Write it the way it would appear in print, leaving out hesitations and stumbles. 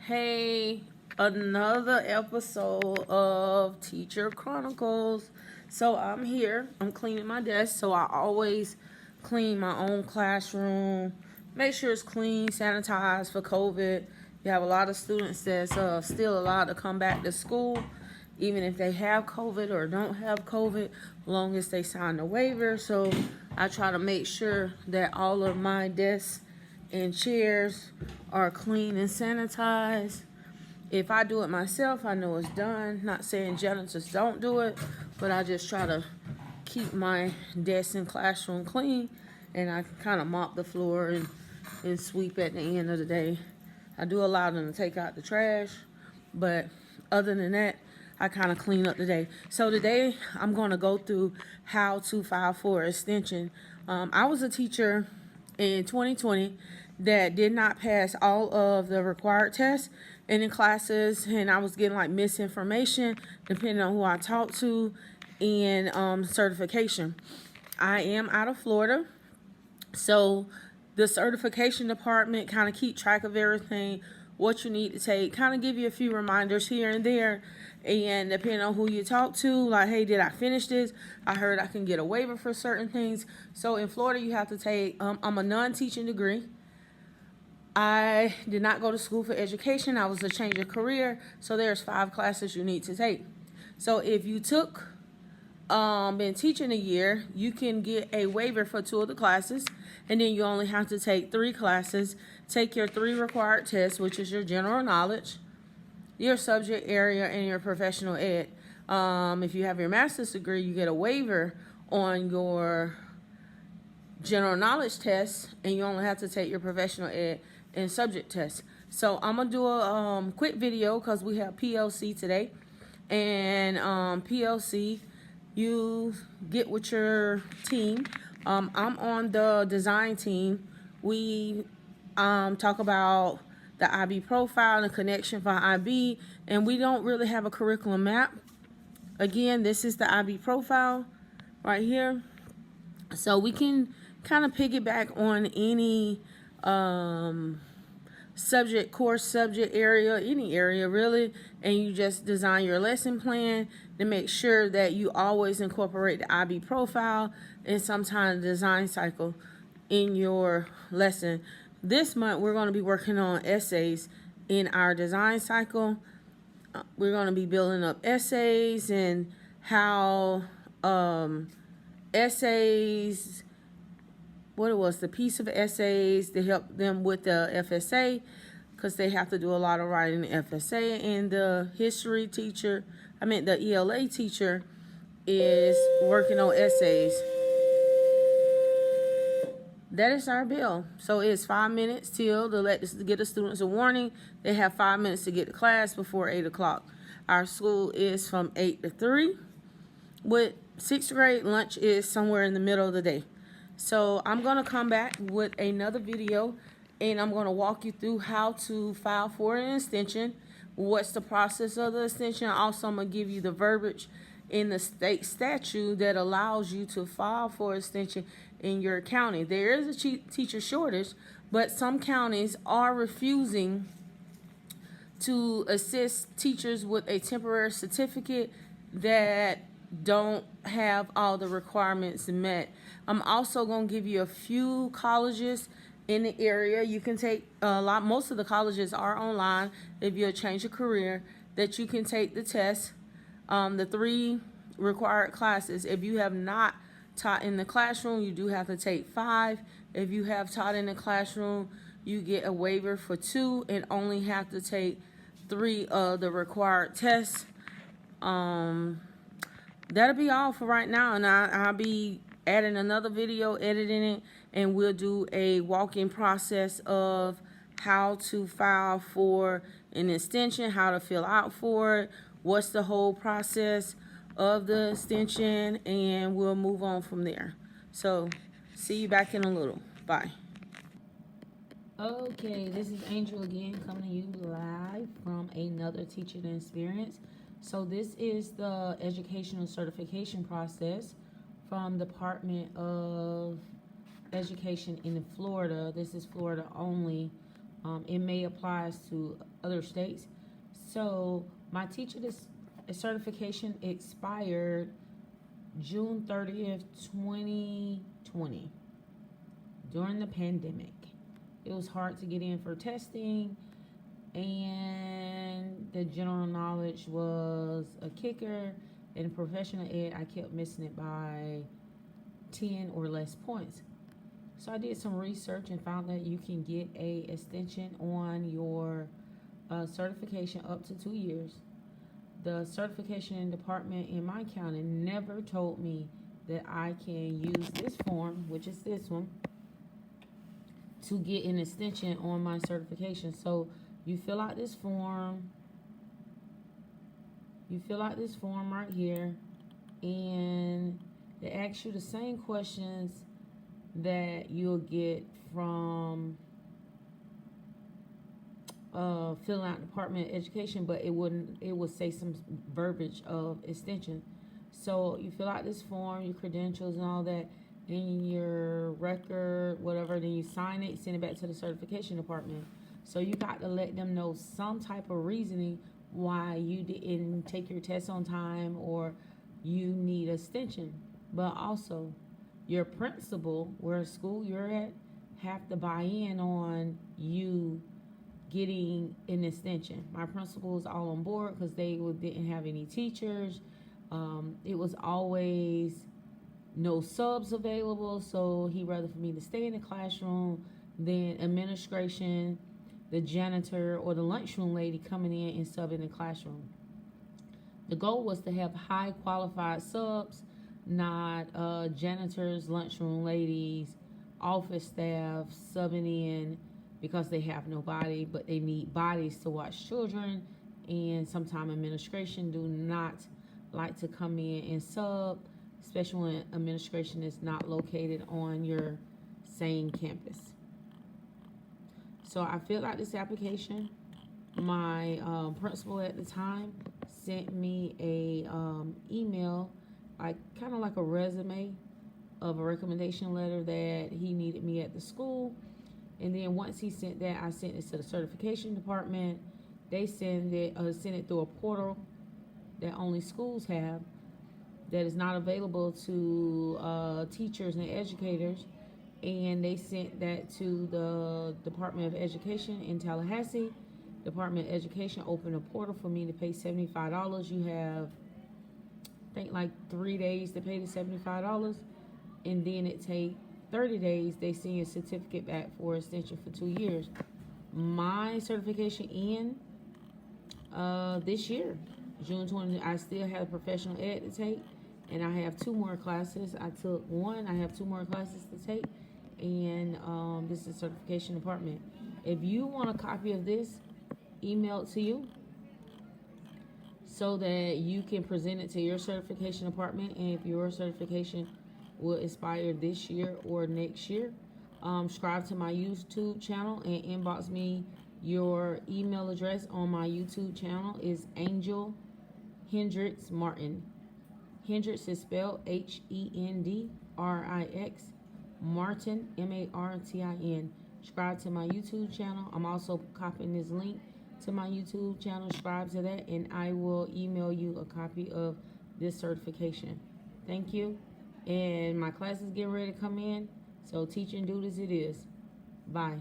Hey, another episode of Teacher Chronicles. So I'm here. I'm cleaning my desk. So I always clean my own classroom. Make sure it's clean, sanitized for COVID. You have a lot of students that's still allowed to come back to school, even if they have COVID or don't have COVID, as long as they sign the waiver. So I try to make sure that all of my desks and chairs are clean and sanitized. If I do it myself, I know it's done. Not saying janitors don't do it, but I just try to keep my desk and classroom clean, and I kind of mop the floor and sweep at the end of the day. I do allow them to take out the trash, but other than that, I kind of clean up the day. So today, I'm going to go through how to file for extension. I was a teacher in 2020 that did not pass all of the required tests and in classes, and I was getting like misinformation depending on who I talked to and certification. I am out of Florida, so the certification department kind of keep track of everything, what you need to take, kind of give you a few reminders here and there. And depending on who you talk to, like, hey, did I finish this? I heard I can get a waiver for certain things. So in Florida, you have to take, I'm a non-teaching degree. I did not go to school for education. I was a change of career. So there's 5 classes you need to take. So if you took been teaching a year, you can get a waiver for 2 of the classes, and then you only have to take 3 classes. Take your 3 required tests, which is your general knowledge, your subject area, and your professional ed. If you have your master's degree, you get a waiver on your general knowledge test, and you only have to take your professional ed and subject tests. So I'm gonna do a quick video because we have PLC today, and PLC, you get with your team. I'm on the design team. We talk about the IB profile and connection for IB, and we don't really have a curriculum map. Again, this is the IB profile right here. So we can kind of piggyback on any subject, course, subject area, any area really, and you just design your lesson plan to make sure that you always incorporate the IB profile and sometimes design cycle in your lesson. This month we're going to be working on essays in our design cycle. We're going to be building up essays and how essays, what it was, the piece of essays to help them with the FSA, because they have to do a lot of writing in FSA, and the history teacher, the ELA teacher is working on essays. That is our bill. So it's 5 minutes till to get the students a warning. They have 5 minutes to get to class before 8 o'clock. Our school is from 8 to 3. With 6th grade, lunch is somewhere in the middle of the day. So I'm going to come back with another video, and I'm going to walk you through how to file for an extension, what's the process of the extension. Also, I'm going to give you the verbiage in the state statute that allows you to file for extension in your county. There is a teacher shortage, but some counties are refusing to assist teachers with a temporary certificate that don't have all the requirements met. I'm also going to give you a few colleges in the area. You can take most of the colleges are online if you'll change your career, that you can take the test. The 3 required classes. If you have not taught in the classroom, you do have to take 5. If you have taught in the classroom, you get a waiver for 2 and only have to take 3 of the required tests. That'll be all for right now, and I'll be adding another video, editing it, and we'll do a walk-in process of how to file for an extension, how to fill out for it, what's the whole process of the extension, and we'll move on from there. So see you back in a little. Bye. Okay, this is Angel again, coming to you live from another teaching experience. So this is the educational certification process from Department of Education in Florida. This is Florida only. It may apply to other states. So my teacher this certification expired June 30th, 2020, during the pandemic. It was hard to get in for testing, and the general knowledge was a kicker. In professional ed, I kept missing it by 10 or less points. So I did some research and found that you can get a extension on your certification up to 2 years. The certification department in my county never told me that I can use this form, which is this one, to get an extension on my certification. So you fill out this form. You fill out this form right here, and it asks you the same questions that you'll get from filling out Department of Education, but it would say some verbiage of extension. So you fill out this form, your credentials and all that, and your record, whatever, then you sign it, send it back to the certification department. So you got to let them know some type of reasoning why you didn't take your test on time or you need extension. But also, your principal, where school you're at, have to buy in on you getting an extension. My principal was all on board because they didn't have any teachers. It was always no subs available, so he rather for me to stay in the classroom than administration, the janitor, or the lunchroom lady coming in and subbing in the classroom. The goal was to have high qualified subs, not janitors, lunchroom ladies, office staff subbing in because they have nobody, but they need bodies to watch children. And sometimes administration do not like to come in and sub, especially when administration is not located on your same campus. So I filled out this application. My principal at the time sent me a email, kind of like a resume of a recommendation letter that he needed me at the school. And then once he sent that, I sent it to the certification department. They send it through a portal that only schools have, that is not available to teachers and educators. And they sent that to the Department of Education in Tallahassee. Department of Education opened a portal for me to pay $75. You have, I think, like 3 days to pay the $75, and then it takes 30 days. They send you a certificate back for extension for 2 years. My certification in this year, June 20. I still have professional ed to take, and I have 2 more classes. I took one. I have 2 more classes to take, and this is certification department. If you want a copy of this, email it to you so that you can present it to your certification department. And if your certification will expire this year or next year, subscribe to my YouTube channel and inbox me your email address on my YouTube channel. Is Angel Hendrix Martin. Hendrix is spelled Hendrix. Martin, Martin. Subscribe to my YouTube channel. I'm also copying this link to my YouTube channel. Subscribe to that, and I will email you a copy of this certification. Thank you. And my class is getting ready to come in, so teaching duties it is. Bye.